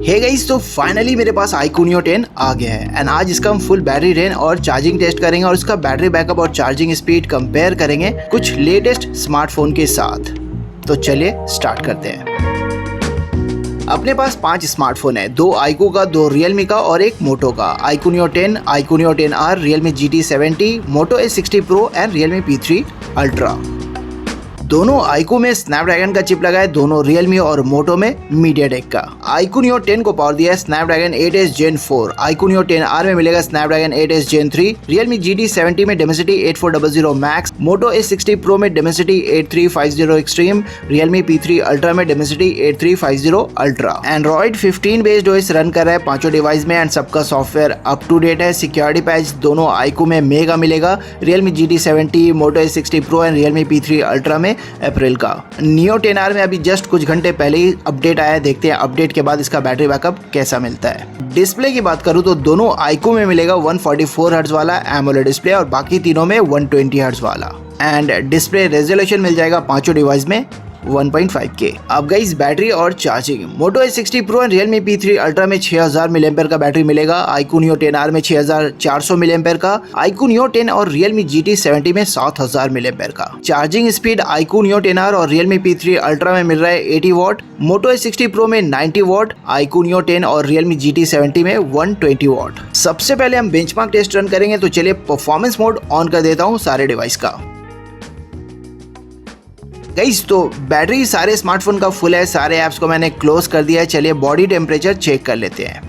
Hey guys, तो finally मेरे पास iQneo 10 आ गया है एंड आज इसका हम फुल बैटरी रेन और चार्जिंग टेस्ट करेंगे और इसका बैटरी बैकअप और चार्जिंग स्पीड कंपेयर करेंगे कुछ लेटेस्ट स्मार्टफोन के साथ। तो चलिए स्टार्ट करते हैं। अपने पास 5 स्मार्टफोन है, 2 iQOO का, 2 Realme का और एक Moto का। iQneo 10, iQneo 10R, Realme GT 70, Moto A60 Pro and Realme P3 Ultra। दोनों iQOO में स्नैपड्रैगन का चिप लगा है, दोनों Realme और Moto में MediaTek का। iQneo 10 को पावर दिया है Snapdragon 8s Gen 4, iQneo 10R में मिलेगा Snapdragon 8s Gen 3, Realme GT 70 में Dimensity 8400 Max, Moto A60 Pro में Dimensity 8350 Extreme, Realme P3 Ultra में Dimensity 8350 Ultra। Android 15 based OS run कर रहा है पांचों डिवाइस में एंड सबका सॉफ्टवेयर अप टू डेट है। सिक्योरिटी पैच दोनों iQOO में मेगा मिलेगा, Realme GT 70, Moto A60 Pro and Realme P3 Ultra में अप्रैल का। Neo 10R में अभी जस्ट कुछ घंटे पहले ही अपडेट आया है, देखते हैं अपडेट के बाद इसका बैटरी बैकअप कैसा मिलता है। डिस्प्ले की बात करूं तो दोनों iQOO में मिलेगा 144 हर्ट्ज वाला AMOLED डिस्प्ले और बाकी तीनों में 120 हर्ट्ज वाला एंड डिस्प्ले रेजोल्यूशन मिल जाएगा पांचों डिवाइस में 1.5K। अब गाइस बैटरी और charging, Moto A60 Pro and Realme P3 Ultra में 6000 mAh का बैटरी मिलेगा, iQneo 10R में 6400 mAh का, iQneo 10 और Realme GT 70 में 7000 mAh का। चार्जिंग स्पीड iQneo 10R और Realme P3 Ultra में मिल रहा है 80 वॉट, Moto A60 Pro में 90 वॉट, iQneo 10 और Realme GT 70 में 120 वॉट। सबसे पहले हम बेंचमार्क टेस्ट रन करेंगे, तो चलिए परफॉर्मेंस मोड ऑन कर देता हूँ सारे डिवाइस का। गाइस, तो बैटरी सारे स्मार्टफोन का फुल है, सारे ऐप्स को मैंने क्लोज कर दिया है। चलिए बॉडी टेम्परेचर चेक कर लेते हैं।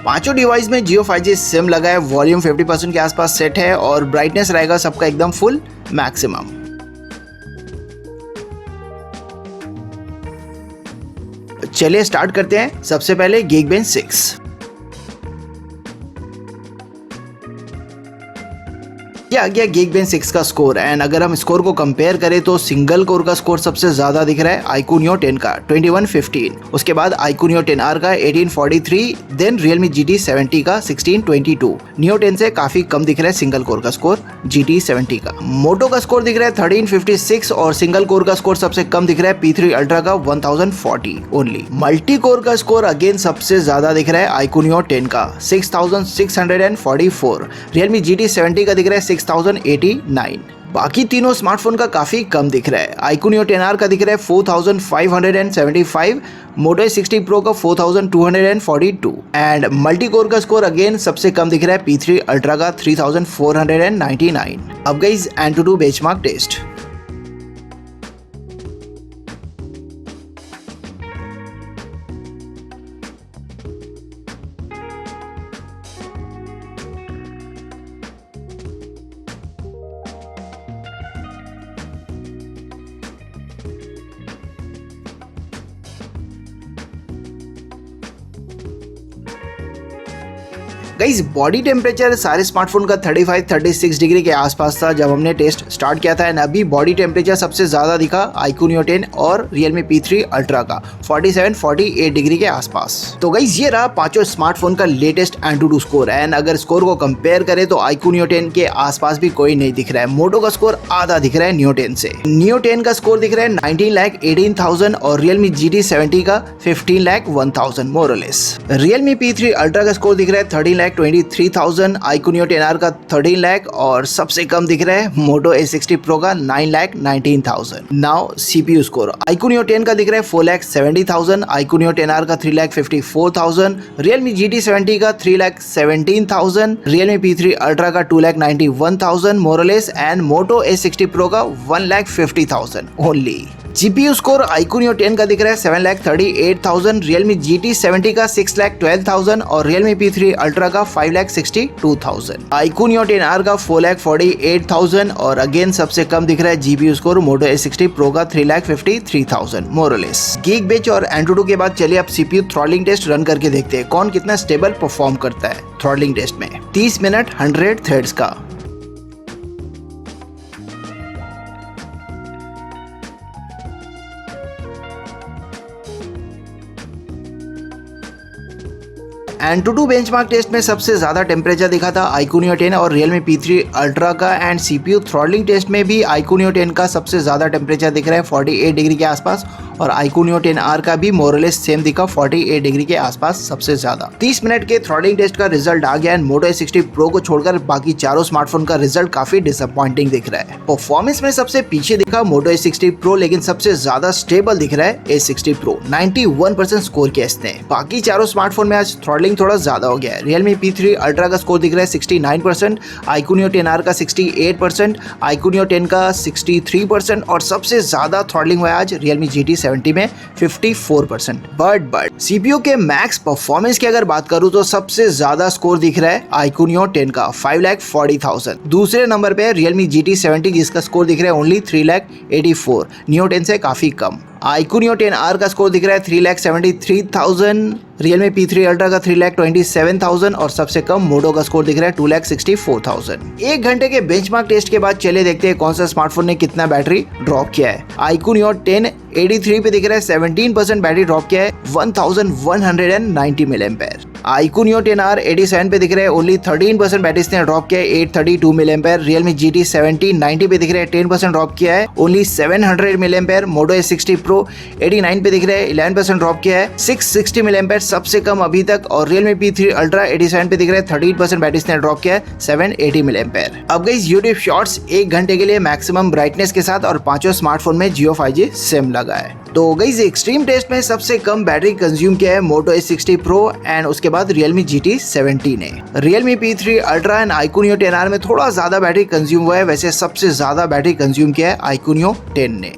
पांचों डिवाइस में Jio 5G सिम लगा है, वॉल्यूम 50% के आसपास सेट है और ब्राइटनेस रहेगा सबका एकदम फुल मैक्सिमम। चलिए स्टार्ट करते हैं। सबसे पहले Geekbench 6। ये आ गया Geekbench 6 का स्कोर एंड अगर हम स्कोर को कंपेयर करें तो सिंगल कोर का स्कोर सबसे ज्यादा दिख रहा है iQneo 10 का 2115, उसके बाद iQneo 10R का 1843, देन Realme GT 70 का 1622। Neo 10 से काफी कम दिख रहा है सिंगल कोर का स्कोर GT 70 का। Moto का स्कोर दिख रहा है 1356 और सिंगल कोर का स्कोर सबसे कम दिख रहा है P3 Ultra का 1040 ओनली। मल्टी कोर का स्कोर अगेन सबसे ज्यादा दिख रहा है iQneo 10 का 6644, Realme GT 70 का दिख रहा है 6089। बाकी तीनों स्मार्टफोन का काफी कम दिख रहा है। iQneo 10R का दिख रहा है 4575, Moto A60 Pro का 4242 एंड मल्टी कोर का स्कोर अगेन सबसे कम दिख रहा है P3 Ultra का 3499। अब guys Antutu benchmark test. Guys body temperature सारे स्मार्टफोन का 35-36 डिग्री के आसपास था जब हमने टेस्ट स्टार्ट किया था एंड अभी बॉडी टेम्परेचर सबसे ज्यादा दिखा iQneo 10 और Realme P3 Ultra का 47-48 डिग्री के आसपास। तो गाइस ये रहा पांचों स्मार्टफोन का लेटेस्ट Antutu स्कोर एंड अगर स्कोर को कंपेयर करें तो iQneo 10 के आसपास भी कोई नहीं दिख रहा है। Moto का स्कोर आधा दिख रहा है Neo 10 से। Neo 10 का स्कोर दिख रहा है 19,18,000 और Realme GT 70 का 15,01,000 मोर और लेस। Realme P3 Ultra का स्कोर दिख रहा है 13,23,000, iQneo 10R का 13 लाख और सबसे कम दिख रहा है Moto A60 Pro का 9,19,000। नाउ CPU स्कोर, iQneo 10 का दिख रहा है 4,70,000, iQneo 10R का 3,54,000, Realme GT 70 का 3,17,000, Realme P3 Ultra का 2,91,000 मोर और less and Moto A60 Pro का 1,50,000 ओनली। GPU स्कोर iQneo 10 का दिख रहा है 7,38,000, Realme GT 70 का 6,12,000 और Realme P3 Ultra का 5,62,000। iQneo 10R का 4,48,000 और अगेन सबसे कम दिख रहा है GPU score Moto A60 Pro का 3,53,000 मोर और लेस। Geekbench और Antutu के बाद चलिए अब CPU थ्रॉटलिंग टेस्ट रन करके देखते हैं कौन कितना स्टेबल परफॉर्म करता है थ्रॉटलिंग टेस्ट में। 30 मिनट 100 थ्रेड्स का। Antutu बेंचमार्क टेस्ट में सबसे ज्यादा टेम्परेचर दिखा था iQneo 10 और Realme P3 Ultra का। एंड CPU थ्रॉटलिंग टेस्ट में भी iQneo 10 का सबसे ज्यादा टेम्परेचर दिख रहा है 48 डिग्री के आसपास, और iQneo 10R का भी मोरलेस सेम दिखा 48 डिग्री के आसपास सबसे ज्यादा। 30 मिनट के थ्रॉटलिंग टेस्ट का रिजल्ट आ गया एंड Moto A60 Pro को छोड़कर बाकी चारों स्मार्टफोन का रिजल्ट काफी डिसअपॉइंटिंग दिख रहा है। परफॉर्मेंस में सबसे पीछे दिखा Moto A60 Pro, लेकिन सबसे ज्यादा स्टेबल दिख रहा है A60 Pro। 91% स्कोर किया इसने। बाकी चारों स्मार्टफोन में आज थ्रॉटलिंग थोड़ा ज्यादा हो गया है। Realme P3 Ultra का स्कोर दिख रहा है 69%, iQneo 10R का 68%, iQneo 10 का 63% और सबसे ज्यादा थ्रॉटलिंग हुआ है आज Realme GT70 में 54%। बट CPU के मैक्स परफॉर्मेंस की अगर बात करूं तो सबसे ज्यादा स्कोर दिख रहा है iQneo 10 का 5,40,000। दूसरे नंबर पे है Realme GT70 जिसका स्कोर दिख रहा है ओनली 3,84,000, Neo 10 से काफी कम। iQneo 10R का स्कोर दिख रहा है 3,73,000, Realme P3 Ultra का 3,27,000 और सबसे कम Moto का स्कोर दिख रहा है 2,64,000। एक घंटे के बेंचमार्क टेस्ट के बाद चले देखते हैं कौन सा स्मार्टफोन ने कितना बैटरी ड्रॉप किया है। iQneo 1083 पे दिख रहा है 17% बैटरी ड्रॉप किया है 1190 mAh। iQneo 10R 87 पे दिख रहा है ओनली 13% बैटरी इसने ड्रॉप किया है 832 mAh। Realme GT70 90 पे दिख रहा है 10% ड्रॉप किया है only 700 mAh। Moto A60 Pro 89 पे दिख रहा है 11% ड्रॉप किया है 660 mAh सबसे कम अभी तक, और Realme P3 Ultra 87 पे दिख रहा है 13% बैटरी इसने ड्रॉप किया है 780 mAh। अब गाइस YouTube शॉर्ट्स एक घंटे के लिए मैक्सिमम ब्राइटनेस के साथ और पांचों स्मार्टफोन में Jio 5G सिम लगा है। तो गाइस एक्सट्रीम टेस्ट में सबसे कम बैटरी कंज्यूम किया है Moto A60 Pro एंड उसके बाद Realme GT70 ने। Realme P3 Ultra and iQneo 10R में थोड़ा ज्यादा बैटरी कंज्यूम हुआ है, वैसे सबसे ज्यादा बैटरी कंज्यूम किया है iQneo 10 ने।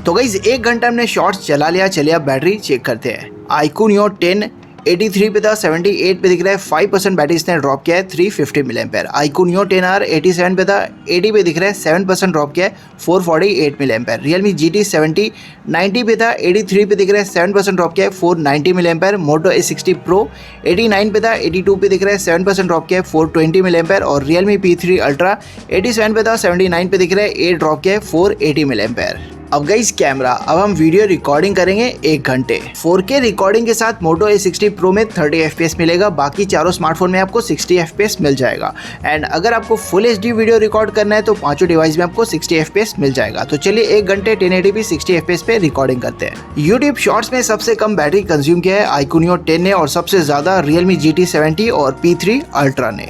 तो गाइस एक घंटा हमने शॉर्ट्स चला लिया, चलिए अब बैटरी चेक करते हैं। iQneo 10 83 पे था 78 पे दिख रहा है 5% बैटरी इसने ड्रॉप किया है 350 mAh। iQneo 10R 87 पे था 80 पे दिख रहा है 7% ड्रॉप किया है 448 mAh। Realme GT70 90 पे था 83 पे दिख रहा है 7% ड्रॉप किया है 490 mAh। Moto A60 Pro 89 पे था 82 पे दिख रहा है 7% ड्रॉप किया है 420 mAh और Realme P3 Ultra 87 पे था 79 पे दिख रहा है 8 ड्रॉप किया है 480 mAh। अब गाइस कैमरा, अब हम वीडियो रिकॉर्डिंग करेंगे 1 घंटे। 4K रिकॉर्डिंग के साथ Moto A60 Pro में 30 FPS मिलेगा, बाकी चारों स्मार्टफोन में आपको 60 FPS मिल जाएगा। एंड अगर आपको फुल HD वीडियो रिकॉर्ड करना है तो पांचों डिवाइस में आपको 60 FPS मिल जाएगा। तो चलिए 1 घंटे 1080p 60 FPS पे रिकॉर्डिंग करते हैं। YouTube शॉर्ट्स में सबसे कम बैटरी कंज्यूम किया है iQneo 10 ने और सबसे ज्यादा Realme GT70 और P3 Ultra ने।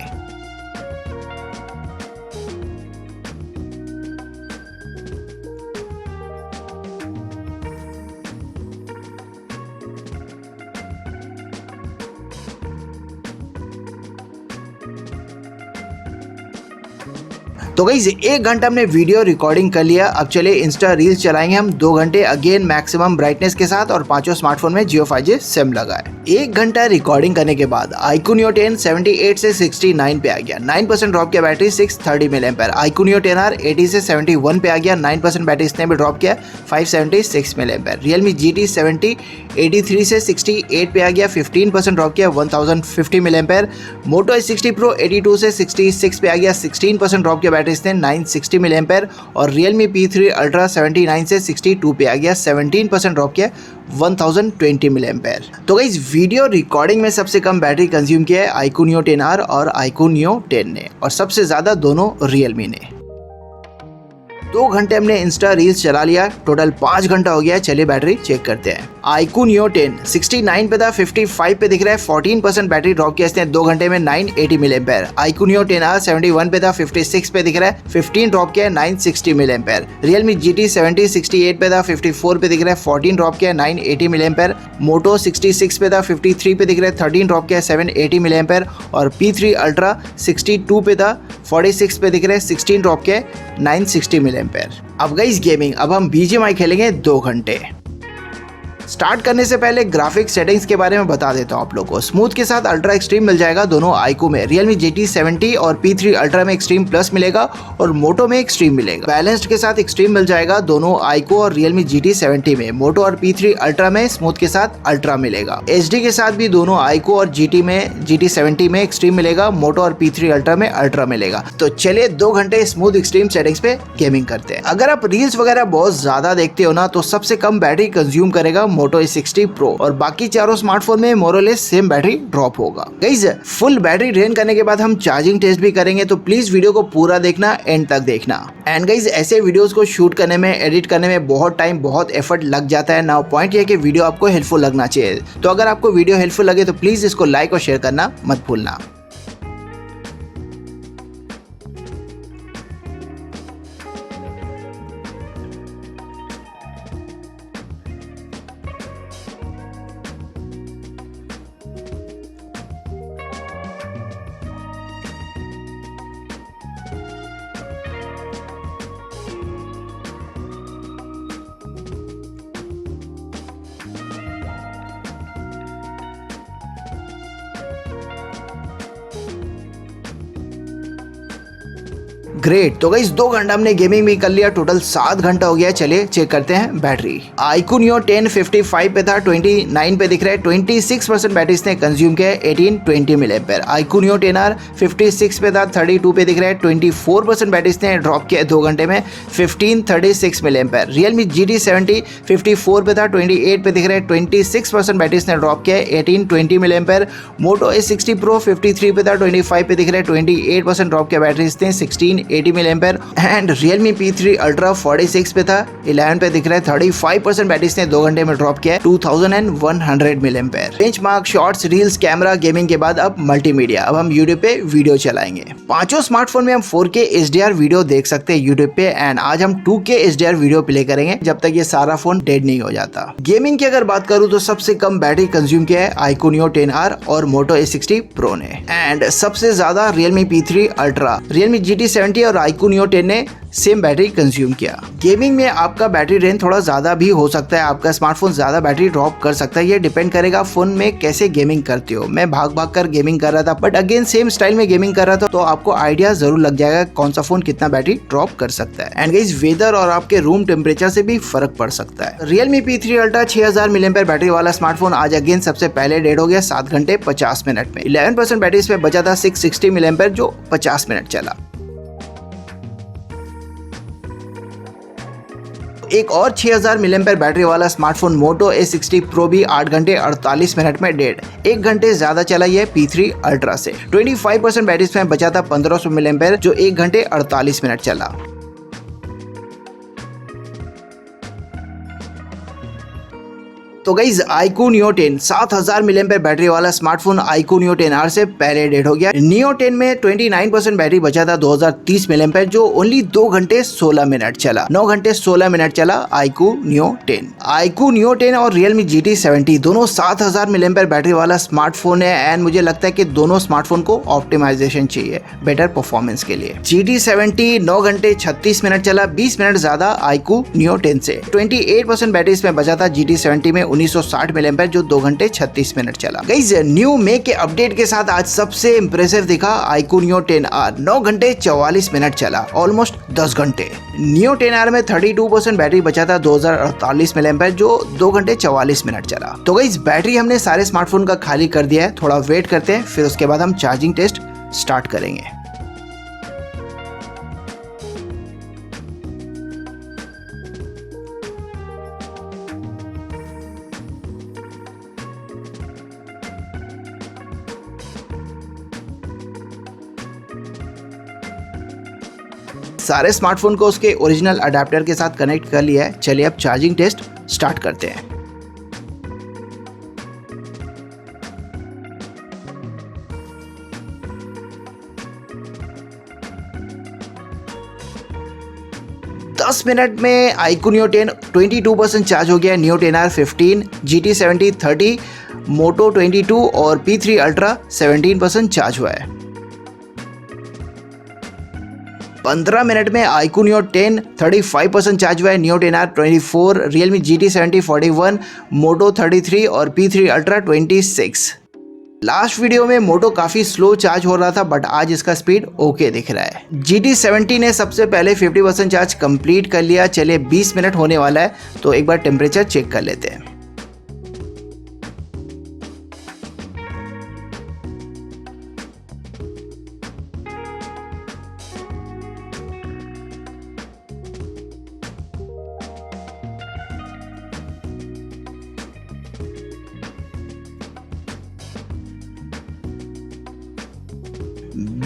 तो गाइस 1 घंटा हमने वीडियो रिकॉर्डिंग कर लिया, अब चले इंस्टा रील्स चलाएंगे हम 2 घंटे अगेन मैक्सिमम ब्राइटनेस के साथ और पांचों स्मार्टफोन में Jio 5G सिम लगा है। 1 घंटा रिकॉर्डिंग करने के बाद iQneo 10 78 से 69 पे आ गया, 9% ड्रॉप किया बैटरी 630 mAh। iQneo 10R 80 से 71 पे आ गया, 9% बैटरी इसने भी ड्रॉप किया 576 mAh। Realme GT70 83 से 68 पे आ गया, 15% ड्रॉप किया 1050 mAh। Moto A60 Pro 82 से 66 पे आ गया, 16% ड्रॉप किया बैटरी इसने 960 mAh और Realme P3 Ultra 79 से 62 पे आ गया, 17% ड्रॉप किया 1020 mAh। तो गाइस वीडियो रिकॉर्डिंग में सबसे कम बैटरी कंज्यूम किया है iQneo 10R और iQneo 10 ने और सबसे ज्यादा दोनों Realme ने। 2 घंटे हमने इंस्टा रील्स चला लिया, टोटल 5 घंटा हो गया है। चलिए बैटरी चेक करते हैं। iQneo 10 69 पे था 55 पे दिख रहा है, 14% बैटरी ड्रॉप किया इसने 2 घंटे में 980 mAh। iQneo 10R 71 पे था 56 पे दिख रहा है, 15 ड्रॉप किया 960 mAh। Realme GT70 68 पे था 54 पे दिख रहा है, 14 ड्रॉप किया 980 mAh। Moto 66 पे था 53 पे दिख रहा है, 13 ड्रॉप किया 780 mAh और P3 Ultra 62 पे था 46 पे दिख रहा है, 16 ड्रॉप किया 960 mAh। अब गाइस गेमिंग, अब हम BGMI खेलेंगे 2 घंटे। स्टार्ट करने से पहले ग्राफिक सेटिंग्स के बारे में बता देता हूँ आप लोगों को। स्मूथ के साथ अल्ट्रा एक्सट्रीम मिल जाएगा दोनों आईको में। Realme GT70 और P3 अल्ट्रा में एक्सट्रीम प्लस मिलेगा और मोटो में एक्सट्रीम मिलेगा। बैलेंस्ड के साथ एक्सट्रीम मिल जाएगा दोनों आईको और Realme GT70 में। मोटो और P3 अल्ट्रा में स्मूथ के साथ अल्ट्रा मिलेगा। HD के साथ भी दोनों आईको और GT70 में एक्सट्रीम मिलेगा। मोटो और P3 अल्ट्रा में अल्ट्रा मिलेगा। तो चलिए 2 घंटे स्मूथ एक्सट्रीम सेटिंग्स पे गेमिंग करते हैं। अगर आप रील्स वगैरह बहुत ज्यादा देखते हो ना तो सबसे कम बैटरी कंज्यूम करेगा मोटो E60 Pro और बाकी चारों स्मार्टफोन में मोरलेस सेम बैटरी ड्रॉप होगा। गाइस फुल बैटरी ड्रेन करने के बाद हम चार्जिंग टेस्ट भी करेंगे, तो प्लीज वीडियो को पूरा देखना, एंड तक देखना। एंड गाइस ऐसे वीडियोस को शूट करने में, एडिट करने में बहुत टाइम, बहुत एफर्ट लग जाता है। नाउ पॉइंट ये है कि वीडियो आपको हेल्पफुल लगना चाहिए। तो अगर आपको वीडियो हेल्पफुल लगे तो प्लीज इसको लाइक और शेयर करना मत भूलना। ग्रेट। तो गाइस 2 घंटा हमने गेमिंग भी कर लिया, टोटल 7 घंटा हो गया। चलिए चेक करते हैं बैटरी। iQOO Neo 10 55 पे था, 29 पे दिख रहा है। 26% बैटरी इसने कंज्यूम किया है, 1820 mAh। iQOO Neo 10R 56 पे था, 32 पे दिख रहा है। 24% बैटरी इसने ड्रॉप किया है 2 घंटे में, 1536 mAh। Realme GT 70 54 पे था, 28 पे दिख रहा है। 26% बैटरी इसने ड्रॉप किया है, 1820 mAh। Moto A60 Pro 53 पे था, 25 पे दिख रहा है। 28% ड्रॉप किया बैटरी इसने, 1680 mAh। And Realme P3 Ultra 46 पे था, 11 पे दिख रहा है। 35% बैटरी इसने 2 घंटे में ड्रॉप किया है, 2100 mAh। Benchmark, shorts, reels, camera, gaming के बाद अब मल्टीमीडिया। अब हम यूट्यूब पे वीडियो चलाएंगे। पांचों स्मार्टफोन में हम 4K HDR वीडियो देख सकते हैं यूट्यूब पे। एंड आज हम 2K HDR वीडियो प्ले करेंगे जब तक ये सारा फोन डेड नहीं हो जाता। गेमिंग की अगर बात करूं तो सबसे कम बैटरी कंज्यूम किया है iQOO Neo 10R और Moto A60 Pro ने। एंड सबसे ज्यादा Realme P3 Ultra, Realme GT 70 और iQOO Neo 10 ने सेम बैटरी कंज्यूम किया। गेमिंग में आपका बैटरी रेंज थोड़ा ज्यादा भी हो सकता है, आपका स्मार्टफोन ज्यादा बैटरी ड्रॉप कर सकता है। ये डिपेंड करेगा फोन में कैसे गेमिंग करते हो। मैं भाग भाग कर गेमिंग कर रहा था, बट अगेन सेम स्टाइल में गेमिंग कर रहा था, तो आपको आइडिया जरूर लग जाएगा कौन सा फोन कितना बैटरी ड्रॉप कर सकता है। एंड गाइस वेदर और आपके रूम टेम्परेचर से भी फर्क पड़ सकता है। Realme P3 Ultra 6000 mAh battery वाला स्मार्टफोन आज अगेन सबसे पहले डेड हो गया 7 घंटे 50 मिनट में। 11% बैटरी इसमें बचा था, 660 mAh जो 50 मिनट चला। एक और 6000 mAh बैटरी वाला स्मार्टफोन Moto A60 Pro भी 8 घंटे 48 मिनट में डेड, 1 घंटे ज्यादा चला ये P3 Ultra से। 25% बैटरी इसमें बचा था 1500 mAh जो 1 घंटे 48 मिनट चला। तो guys iQOO Neo 10 7000 mAh battery वाला स्मार्टफोन iQOO Neo 10R से पहले डेड हो गया। Neo 10 में 29% बैटरी बचा था 2030 mAh जो ओनली 2 घंटे 16 मिनट चला, 9 घंटे 16 मिनट चला iQOO Neo 10। iQOO Neo 10 और Realme GT 70 दोनों 7000 mAh बैटरी वाला स्मार्टफोन है। एंड मुझे लगता है कि दोनों स्मार्टफोन को ऑप्टिमाइजेशन चाहिए बेटर परफॉर्मेंस के लिए। GT 70 9 घंटे 36 मिनट चला, 20 मिनट ज्यादा iQOO Neo 10 से। 28% बैटरी इसमें बचा था GT 70 में 1960 mAh जो 2 घंटे 36 मिनट चला। गाइस न्यू मे के अपडेट के साथ आज सबसे इंप्रेसिव दिखा iQOO Neo 10R, 9 घंटे 44 मिनट चला, ऑलमोस्ट 10 घंटे। Neo 10R में 32% बैटरी बचा था 2048 mAh जो 2 घंटे 44 मिनट चला। तो गाइस बैटरी हमने सारे स्मार्टफोन का खाली कर दिया है, थोड़ा वेट करते हैं, फिर उसके बाद हम चार्जिंग टेस्ट स्टार्ट करेंगे। सारे स्मार्टफोन को उसके ओरिजिनल अडेप्टर के साथ कनेक्ट कर लिया है। चलिए अब चार्जिंग टेस्ट स्टार्ट करते हैं। दस मिनट में iQOO Neo 10 22% चार्ज हो गया। Neo 10R 15, GT 70 30, Moto 22 और P3 Ultra 17% चार्ज हुआ है। 15 मिनट में iQOO Neo 10 35% चार्ज हुआ है। Neo 10R 24, Realme GT 70 41, Moto 33 और P3 Ultra 26। लास्ट वीडियो में Moto काफी स्लो चार्ज हो रहा था, बट आज इसका स्पीड ओके दिख रहा है। GT 70 ने सबसे पहले 50% चार्ज कंप्लीट कर लिया। चलिए 20 मिनट होने वाला है, तो एक बार टेम्परेचर चेक कर लेते हैं।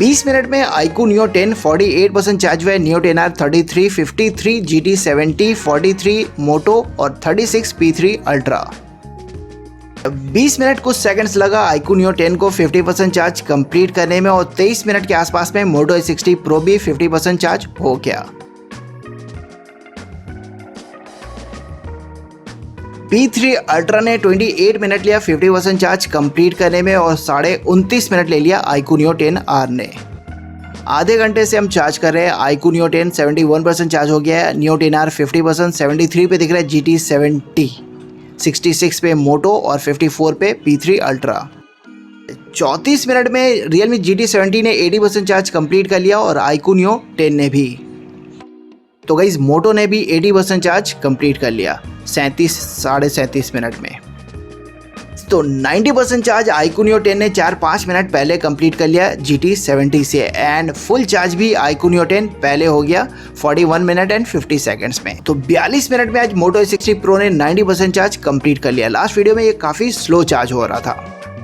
20 मिनट में iQOO Neo 10 48% चार्ज हुआ है, Neo 10R 33, 53, GT 70, 43 मोटो और 36 P3 अल्ट्रा। 20 मिनट कुछ सेकंड्स लगा iQOO Neo 10 को 50% चार्ज कंप्लीट करने में और 23 मिनट के आसपास में Moto A60 Pro भी 50% चार्ज हो गया। P3 अल्ट्रा ने 28 मिनट लिया 50% चार्ज कंप्लीट करने में और 29.5 मिनट ले लिया iQOO Neo 10R ने। आधे घंटे से हम चार्ज कर रहे हैं। iQOO Neo 10 71% चार्ज हो गया है, Neo 10R 50%, 73 पे दिख रहा है GT 70, 66 पे मोटो और 54 पे P3 अल्ट्रा। 34 मिनट में Realme GT 70 ने 80% चार्ज कंप्लीट कर लिया और iQOO Neo 10 ने भी। तो गाइस मोटो ने भी 80% चार्ज कंप्लीट कर लिया 37 मिनट में। तो 90% चार्ज iQOO Neo 10 ने 4-5 मिनट पहले कंप्लीट कर लिया GT 70 से एंड फुल चार्ज भी iQOO Neo 10 पहले हो गया 41 मिनट एंड 50 सेकंड्स में। तो 42 मिनट में आज Moto A60 Pro ने 90% चार्ज कंप्लीट कर लिया। लास्ट वीडियो में ये काफ़ी स्लो चार्ज हो रहा था।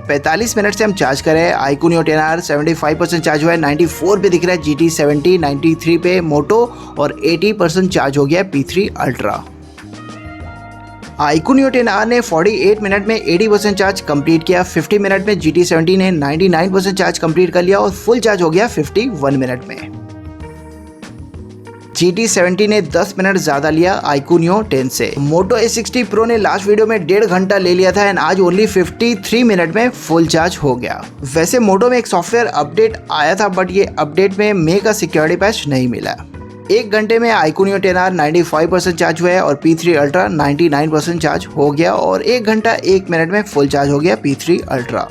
45 मिनट से हम चार्ज कर रहे हैं। iQOO Neo 10R 75% चार्ज हुआ है, 94 पे दिख रहा है GT 70, 93 पे मोटो और 80% चार्ज हो गया P3 ultra. iQOO Neo 10R ने 48 मिनट में 80% चार्ज कंप्लीट किया। 50 मिनट में GT 70 ने 99% चार्ज कंप्लीट कर लिया और फुल चार्ज हो गया 51 मिनट में। GT 70 ने 10 मिनट ज़्यादा लिया iQOO Neo 10 से। Moto A60 Pro ने लास्ट वीडियो में 1.5 घंटा ले लिया था एंड आज ओनली 53 मिनट में फुल चार्ज हो गया। वैसे मोटो में एक सॉफ्टवेयर अपडेट आया था बट ये अपडेट में मे का सिक्योरिटी पैच नहीं मिला। 1 घंटे में iQOO Neo 10R 95% चार्ज हुआ है और P3 अल्ट्रा 99% चार्ज हो गया और 1 घंटा 1 मिनट में फुल चार्ज हो गया P3 ultra.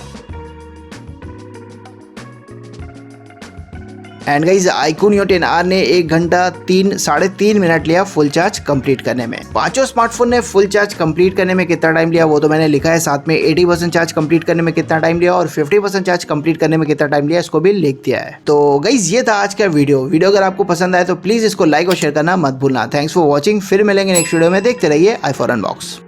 And guys iQOO Neo 10R ने 1 घंटा 3.5 मिनट लिया फुल चार्ज कंप्लीट करने में। पांचों स्मार्टफोन ने फुल चार्ज कंप्लीट करने में कितना टाइम लिया वो तो मैंने लिखा है, साथ में 80% चार्ज कंप्लीट करने में कितना टाइम लिया और 50% चार्ज कंप्लीट करने में कितना टाइम लिया इसको भी लिख दिया है। तो गाइज ये था आज का वीडियो अगर आपको पसंद आए तो प्लीज इसको लाइक और शेयर करना मत भूलना। थैंक्स फॉर वॉचिंग, फिर मिलेंगे नेक्स्ट वीडियो में। देखते रहिए आई फॉर अनबॉक्स।